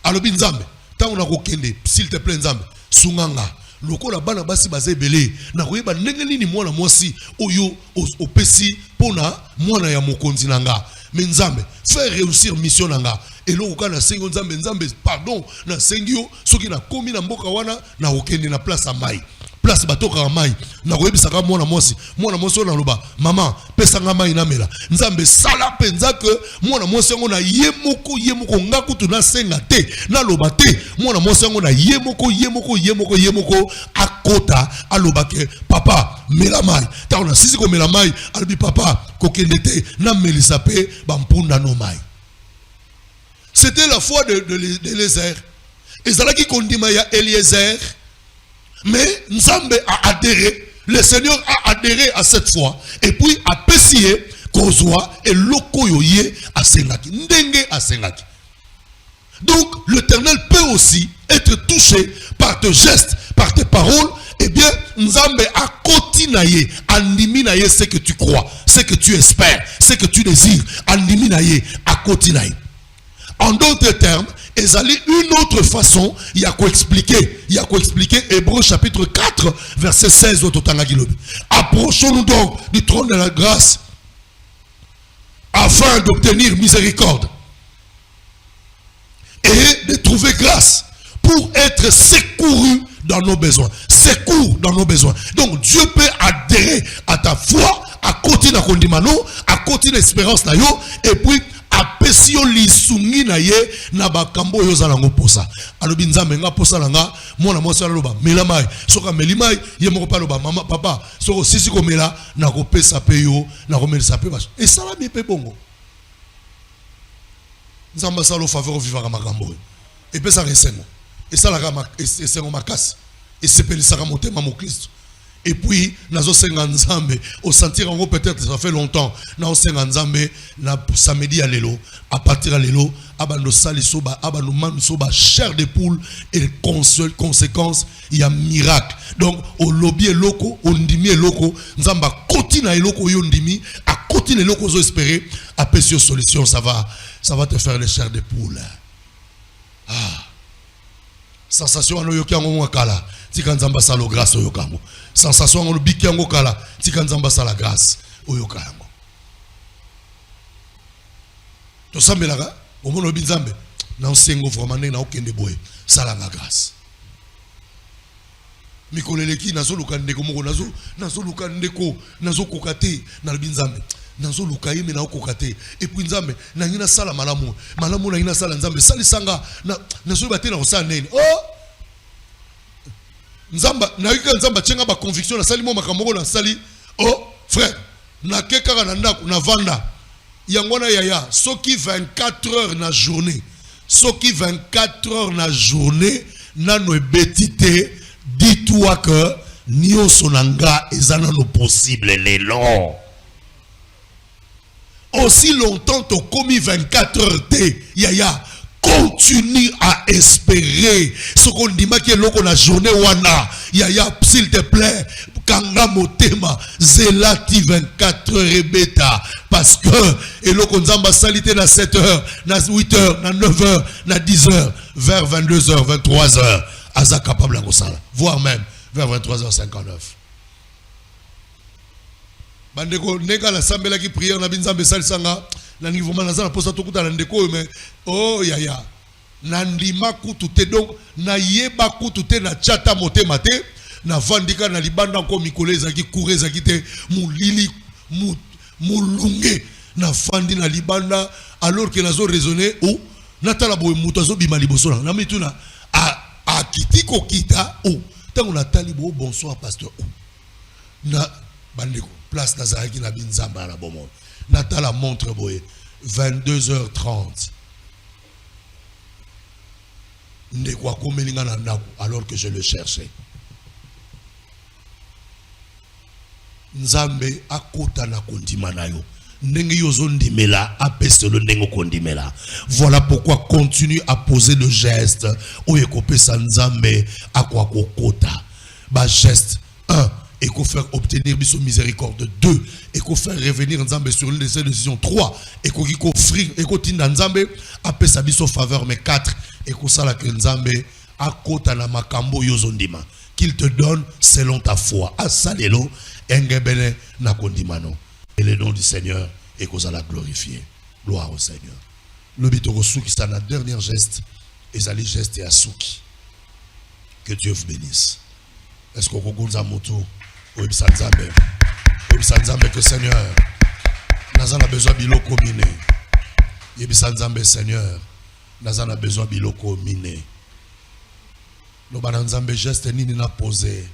Alobi Nzambe, tangu na kokende, s'il te plaît Nzambe, sunganga, lokola bana basi bazebele, na koyeba ndenge nini mwana mwasi oyo opesi pona mwana ya mokonzi nanga. Mais Nzambe, faire réussir mission nanga. Et là, on a sengi Nzambe, pardon, na sengio, ce qui na komi na mboka wana, na okende na place à mai. Place batoka à mai. Na koyebi saka mwana mwasi na loba, maman, pesa nga mai na mela. Nzambe sala penza que mwana mwasi ngo na yemoko ngaku na senga te, na loba te, mwana mwasi ngo na yemoko akota aloba ke papa mela mai. Ta on a sisi ko mela mai, albi papa kokende te na melisa pe bampunda no mai. C'était la foi d'Eliezer. Et c'est là qui condima ya Eliezer. Mais Nzambe a adhéré. Le Seigneur a adhéré à cette foi. Et puis a pessié Kozwa et Lokoyoye à Sengaki. Ndenge à Sengaki. Donc l'Éternel peut aussi être touché par tes gestes, par tes paroles. Eh bien, Nzambe a continué, andiminaye ce que tu crois, ce que tu espères, ce que tu désires. Andiminaye, a continué. En d'autres termes, ezali une autre façon, il y a quoi expliquer. Hébreux chapitre 4, verset 16 au Totangagilobi. Approchons-nous donc du trône de la grâce afin d'obtenir miséricorde et de trouver grâce pour être secouru dans nos besoins. Secours dans nos besoins. Donc Dieu peut adhérer à ta foi, à côté de kondimano, à côté de l'espérance na yo, et puis apesio lisungi na ye na bakambo yo za nango posa. Alobi Nzambe nga posa nanga mwana mwasi aloba mela mai soka melimai ye moko pa loba mama papa soko sisi ko mela na ko pesa pe yo na ko melisa pe bash. Et ça la mi pe bongo. Nzamba salo faveur vivra makambo. Et pe ça resengo. Et ça la rama et c'est mon makasi. Et c'est pe lisaka motema mo Christ. Et puis, nazo senga Nzambe, au sentir en gros peut-être ça fait longtemps, nazo senga Nzambe, na samedi à l'élo, à partir à l'élo, abano salisoba, abano mansoba, chair de poule, et conséquence, il y a miracle. Donc, au lobby et loco, au ndimi et loco, Nzamba continue à loco yondimi, à continuer loco zo espérer, à pécio solution, ça va te faire les chairs de poule. Ah. Sensation à l'oyoki en wakala, tika Nzamba salo grâce oyokango. Sensation à l'obiki en wakala, tika Nzamba sala grâce oyokango. To sambe laga, au monde obi Nzambe, na osengo vraiment na okende boye, sala nga grâce. Mikoleleki nazo lukandeko moko nazo lukandeko nazo kokate na lobi Nzambe. Nazo lukaye me na okokate et puis Nzambe na ngina sala malamu na ngina sala Nzambe sali sanga na so batena ko sala nene oh Nzamba na yika Nzamba tsenga ba conviction na sali mo makamoko na sali oh frère na keka na ndako na vanda yangona yaya soki 24 heures na journée soki 24 heures na journée na no betité dis-toi que nio sonanga ezana no possible les longs. aussi longtemps tu as commis 24 heures de yaya. Continue à espérer. Ce qu'on dit que l'on a journée wana yaya, s'il te plaît, kanga motema zelati 24 heures beta, parce que et l'on a salité na 7 heures, na 8 heures, na 9 heures, na 10 heures, vers 22 heures, 23 heures, aza capable à ça, voire même vers 23h59. Bandeko neka la sambela ki prière na binzambe salisanga na nivuma na zana posa tokuta na ndeko mais oh yaya nandima kutu te donc na yeba kutu te na chata motema te na vandika na libanda ko mikoleza ki kureza ki te mulili mulunge na fandi na libanda alors que nazo raisonner ou natala boy mutazo bima liboso na mituna a kitiko kita ou tango natali bo bonsoir pasteur ou na bandeko place Nazaraki na binzamba na bomon. Natala montre boye 22h30. Ndekwa komelinga na naku alors que je le cherchais. Nzambe akota na kondima na yo. Ndenge yozo ndimela apeselo ndenge kondimela. Voilà pourquoi continue à poser le geste oyekope sa nzambe akwa kokota. Ba geste 1 et qu'on fait obtenir biso miséricorde 2 et qu'on fait revenir Nzambe sur l'une de ces décisions 3 et qu'on offrir et qu'on tinda Nzambe après sa biso faveur mais 4 et qu'on sala que Nzambe a kota na makambo yozondima qu'il te donne selon ta foi asalelo engebene na kondimano et le nom du Seigneur et qu'on la glorifier. Gloire au Seigneur. Le bitoko souki c'est la dernière geste et ça les gestes et asuki. Que Dieu vous bénisse. Est-ce qu'on regonza moto? Oui, Nzambe que Seigneur, nous avons besoin de biloko miné. Oui, Nzambe Seigneur, nous avons besoin de biloko miné. Nous avons Nzambe geste nini na posé,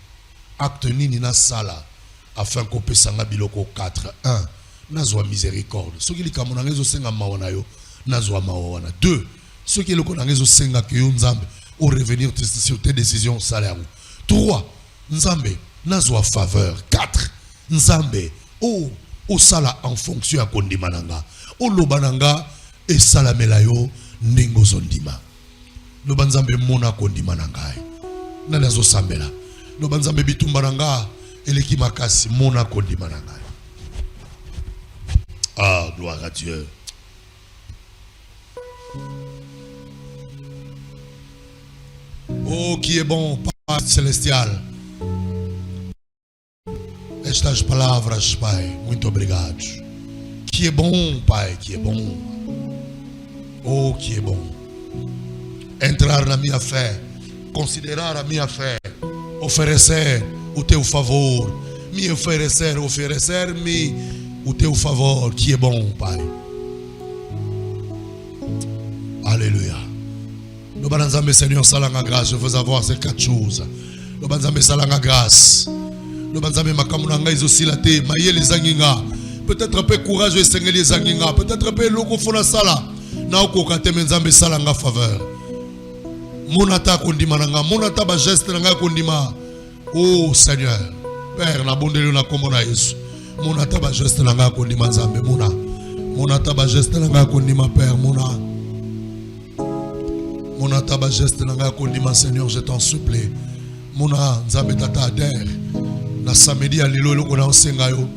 acte nini na sala, afin qu'on puisse s'en biloko 4. 1. Nous avons miséricorde. Ceux qui ont dit senga mawana yo, nous avons mawana. 2. Ceux qui ont dit senga que Nzambe ou revenir sur tes décisions salaires. 3. Nzambe nazwa faveur. 4. Nzambe o sala en fonction à kondimananga. O lobananga et salamela yo ndingo zondima. Lobanzambe mona kondimananga. Nanazo sambela. Lobanzambe bitumbananga eleki makasi mona kondimananga. Ah, gloire à Dieu. Oh, qui est bon, Père Celestial. Estas palavras, Pai, muito obrigado. Que é bom, Pai, que é bom. Oh, que é bom. Entrar na minha fé, considerar a minha fé, oferecer o teu favor, me oferecer-me o teu favor, que é bom, Pai. Alléluia. Nous banzambe Seigneur salanga grâce, je veux avoir ces 4 choses. Nous banzambe salanga grâce. Nous banzambe makamuna izosi la te, maye les anginga. Peut-être un peu courageux seigneur les anginga, peut-être un peu loko fona sala. Na okokate menzambe salanga faveur. Monata kondimananga, monata ba geste nanga kondima. Oh Seigneur, Père na bondelo na komona Yesu. Monata ba geste nanga kondima nzambe mona. Monata ba geste nanga kondima Père mona. Mona taba geste nanga kondima Seigneur, je t'en supplie. Mona nzambe tata adère. Na samedi alilo loko na osenga yo.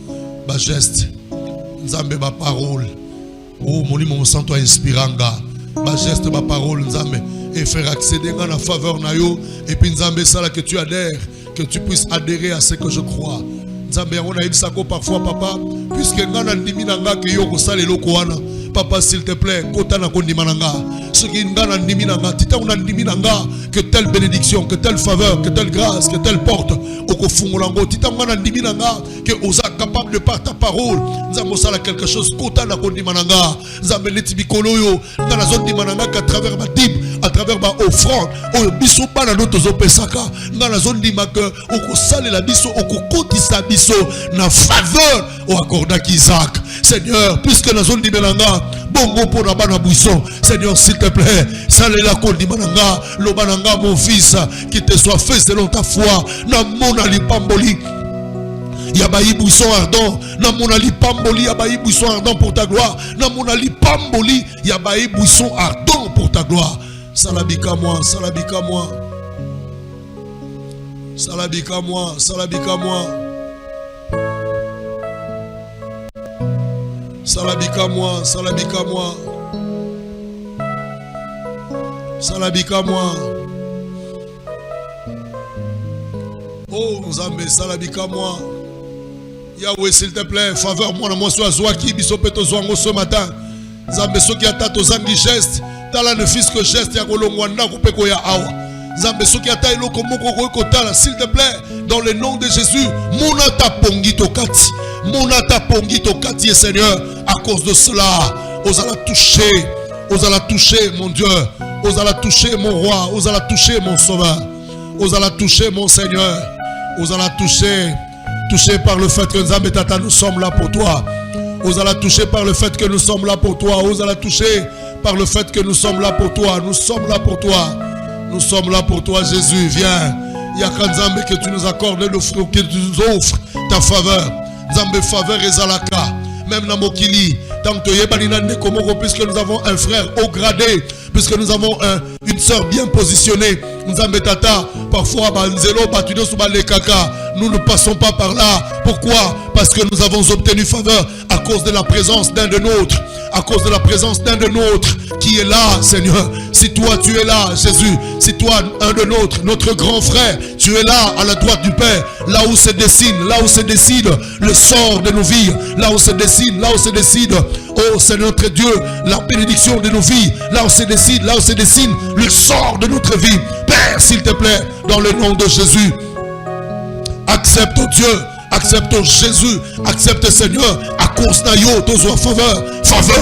Ba geste nzambe ba parole. Oh moni mon santo inspiranga. Ba geste ba parole nzambe et faire accéder à la faveur na yo et puis nzambe sala que tu adhères, que tu puisses adhérer à ce que je crois. Nzambe on a ibisako parfois papa puisque ngana ndimi nanga ke yo ko sala loko wana. Papa, s'il te plaît, kotana kondimananga. Ce qui ngana ndiminanga, tita una ndiminanga, que telle bénédiction, que telle faveur, que telle grâce, que telle porte, oko fungolango, tita ngana ndiminanga, que osa capable de par ta parole, nzambo sala quelque chose, kotana kondimananga, nzambe leti bikoloyo, ngana zone dimananga qu'à travers ma dib, à travers ma offrande, o biso bana no tozo pesaka, ngana zone dimaka, oko sale la biso, oko kotisa biso, na faveur, o accorda Isaac. Seigneur, puisque la zone dimananga, bongo pour la bana buisson, Seigneur, s'il te plaît, salela kondimananga, lobananga, mon fils, qu'il te soit fait selon ta foi, na mona li pamboli. Yabaï buisson ardent. Namona lipamboli, yabaï buisson ardent pour ta gloire. Namona lipamboli, yabaï buisson ardent pour ta gloire. Salabika moi, salabika moi. Salabika moi, salabika moi. Salabika moi, salabika moi. Salabika moi. Oh, Nzambe, salabika moi. Yahweh, s'il te plaît, faveur moi, moi, soit Zoaki, Bisopeto Zwango ce matin. Nzambe, soki ata tozangi geste, tala ne fils que geste, ya kolongwanda, kupeko ya awa. Nzambe, soki ata eloko moko kotala, s'il te plaît, dans le nom de Jésus, monata pongi tokati. Monata pongi tokati, Seigneur, à cause de cela, osala toucher, mon Dieu, osala toucher, mon roi, osala toucher, mon sauveur, osala toucher, mon Seigneur, osala toucher par le fait que Nzambe Tata, nous sommes là pour toi. Osala toucher par le fait que nous sommes là pour toi. Osala toucher par le fait que nous sommes là pour toi. Nous sommes là pour toi. Nous sommes là pour toi, Jésus. Viens. Yaka Nzambe que tu nous accordes, que tu nous offres ta faveur. Nzambe faveur et zalaka. Même dans Mokili. Tant que puisque nous avons un frère haut gradé, puisque nous avons une sœur bien positionnée, Nzambe Tata, parfois nous ne passons pas par là. Pourquoi? Parce que nous avons obtenu faveur à cause de la présence d'un de nôtres. À cause de la présence d'un de nôtres qui est là, Seigneur. Si toi tu es là, Jésus, si toi un de nôtres, notre grand frère, tu es là à la droite du Père, là où se dessine le sort de nos vies, là où se décide, oh Seigneur notre Dieu, la bénédiction de nos vies, là où se dessine le sort de notre vie. Père, s'il te plaît, dans le nom de Jésus, accepte, oh Dieu, accepte, oh Jésus, accepte, Seigneur, à cause d'Ayo, tozo faveur,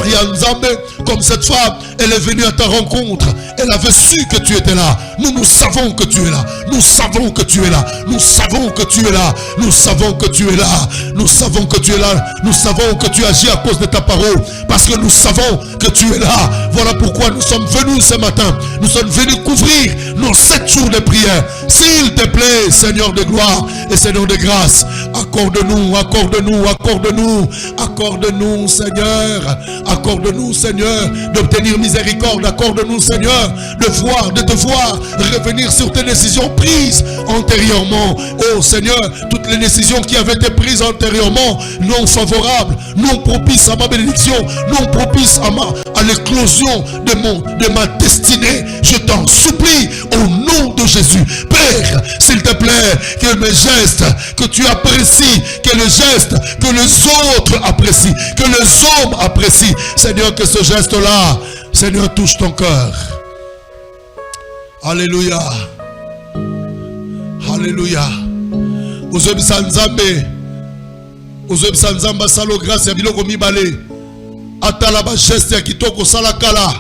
Yanzambe, comme cette femme, elle est venue à ta rencontre, elle avait su que tu étais là. Nous savons que tu es là, nous savons que tu es là, nous savons que tu es là, nous savons que tu es là, nous savons que tu es là, nous savons que tu agis à cause de ta parole, parce que nous savons que tu es là. Voilà pourquoi nous sommes venus ce matin, nous sommes venus couvrir nos 7 jours de prière. S'il te plaît, Seigneur de gloire et Seigneur de grâce, accorde-nous, accorde-nous, Seigneur, d'obtenir miséricorde, accorde-nous, Seigneur, de te voir revenir sur tes décisions prises antérieurement. Oh Seigneur, toutes les décisions qui avaient été prises antérieurement, non favorables, non propices à ma bénédiction, non propices à l'éclosion de ma destinée, je t'en supplie au nom de Jésus. Père, s'il te plaît, que mes gestes que tu apprécies, que les gestes que les autres apprécient, que les hommes apprécient, Seigneur, que ce geste-là, Seigneur, touche ton cœur. Alléluia. Alléluia. Ozebisa Nzambe. Ozebisa Nzamba salo grâce ya biloko mibale. Atala ba geste ya kitoko sala kala.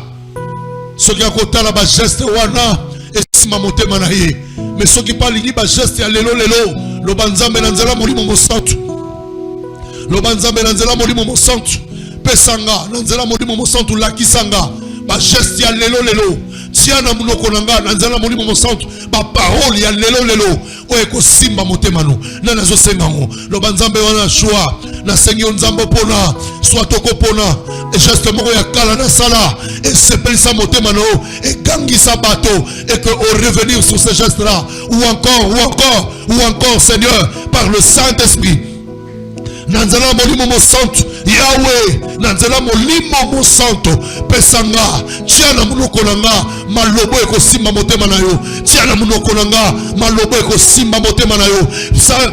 Soki akotala ba geste wana esima motema na ye. Mais soki palingi ba geste ya lelo loba Nzambe na nzela molimo mosantu. Loba Nzambe na nzela molimo mosantu. Pesanga na nzela molimo mosantu lakisanga. Ba geste ya lelo. Tiana munoko nanga na nzela molimo mosantu. Ba parole ya lelo. Oye ko simba motema no. Na nazo senga ngo. Loba Nzambe wana choix. Na sengi Nzambe pona. Soit toko pona. Et geste moko ya kala na sala. Et sepelisa motema no. Et gangisa bateau. Et que au revenir sur ces gestes là. Ou encore Seigneur. Par le Saint-Esprit. Nanzela molimo mo santo Yahweh, nanzela molimo mo santo pesanga tiana munoko nanga malobo ekosimba motema na yo, tiana munoko nanga malobo ekosimba motema na yo,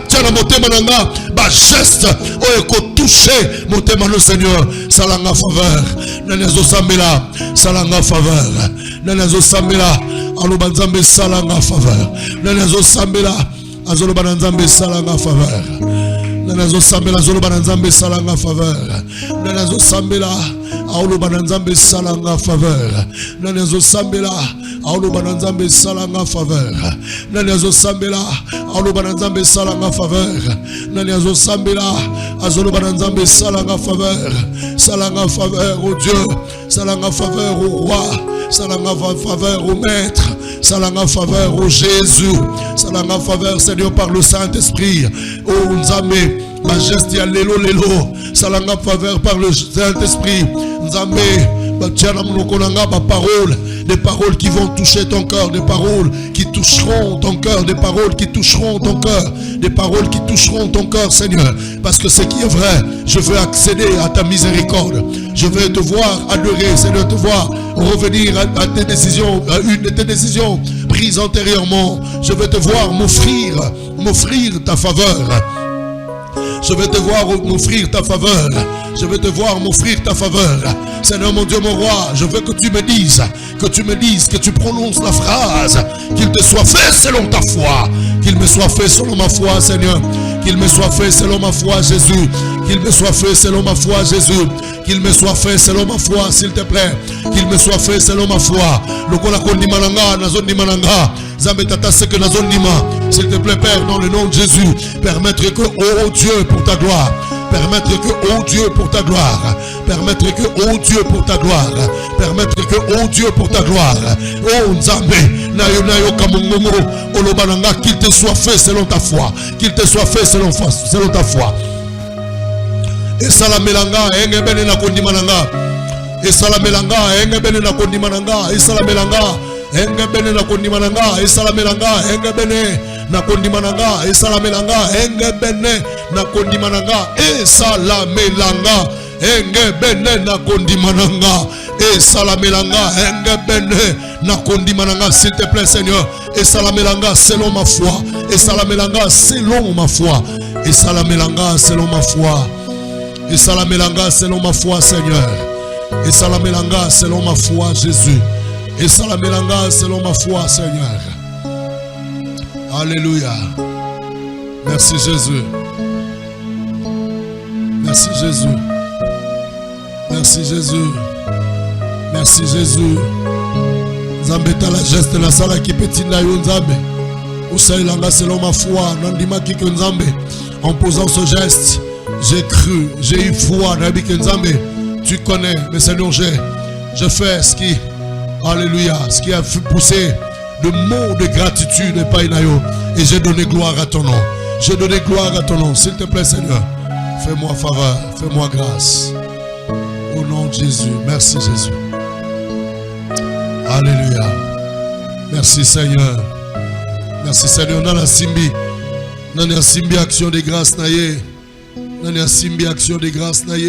tiana motema nanga ba geste o eko toucher motema no Seigneur, salanga faveur nanezo sambela, salanga faveur nanezo sambela, aloba Nzambe salanga faveur nanezo sambela, azoloba Nzambe salanga faveur. Nanazo sambela zolo bananzambe salanga faveur. Nanazo sambela aolo bananzambe salanga faveur. Nanazo sambela aolo bananzambe salanga faveur. Nanazo sambela aolo bananzambe salanga faveur. Nanazo sambela azolo bananzambe salanga faveur. Salanga faveur au Dieu, salanga faveur au roi, salanga faveur au maître, salanga faveur au Jésus, salanga faveur Seigneur par le Saint-Esprit. Oh Nzambe, Ma geste ya lelo lelo. Salanga faveur par le Saint-Esprit. Nzambe. Des paroles qui vont toucher ton cœur, des paroles qui toucheront ton cœur, des paroles qui toucheront ton cœur, des paroles qui toucheront ton cœur, Seigneur. Parce que ce qui est vrai, je veux accéder à ta miséricorde. Je veux te voir adorer, Seigneur, te voir revenir à tes décisions, à une de tes décisions prises antérieurement. Je veux te voir m'offrir ta faveur. Je vais te voir m'offrir ta faveur. Je vais te voir m'offrir ta faveur. Seigneur mon Dieu, mon roi, je veux que tu me dises, que tu prononces la phrase, qu'il te soit fait selon ta foi. Qu'il me soit fait selon ma foi, Seigneur. Qu'il me soit fait selon ma foi, Jésus. Qu'il me soit fait selon ma foi, Jésus. Qu'il me soit fait selon ma foi, s'il te plaît. Qu'il me soit fait selon ma foi. S'il te plaît, Père, dans le nom de Jésus, permettre que, oh Dieu, pour ta gloire, permettre que, oh Dieu, pour ta gloire, permettre que, oh Dieu, pour ta gloire, permettre que, oh Dieu, pour ta gloire, oh Nzambe, nayo kamungomo, olobananga, qu'il te soit fait selon ta foi, qu'il te soit fait selon ta foi. Et salamelanga, engebene na kondimananga, et salamelanga, engebene na kondimananga, et salamelanga. Engebene na kondimananga, esalamelanga, engebene na kondimananga, esalamelanga, engebene na kondimananga, esalamelanga, engebene na kondimananga, esalamelanga, engebene na kondimananga, s'il te plaît, Seigneur, esalamelanga selon ma foi, esalamelanga selon ma foi, esalamelanga selon ma foi, esalamelanga selon ma foi, Seigneur, esalamelanga selon ma foi, Jésus. Et salamelanga selon ma foi, Seigneur. Alléluia. Merci Jésus. Merci Jésus. Merci Jésus. Merci Jésus. Nzambe la geste la sala qui petit na yo Nzambe. Usailanga selon ma foi. Nandima ki Nzambe. En posant ce geste, j'ai cru, j'ai eu foi. Nabi Nzambe, tu connais, mais Seigneur, je fais ce qui... Alléluia, ce qui a poussé de mots de gratitude et j'ai donné gloire à ton nom. J'ai donné gloire à ton nom. S'il te plaît, Seigneur, fais-moi faveur, fais-moi grâce. Au nom de Jésus, merci Jésus. Alléluia. Merci Seigneur. Merci Seigneur. Dans la Simbi, dans la Simbi action de grâce naïe. Dans la Simbi action de grâce naïe.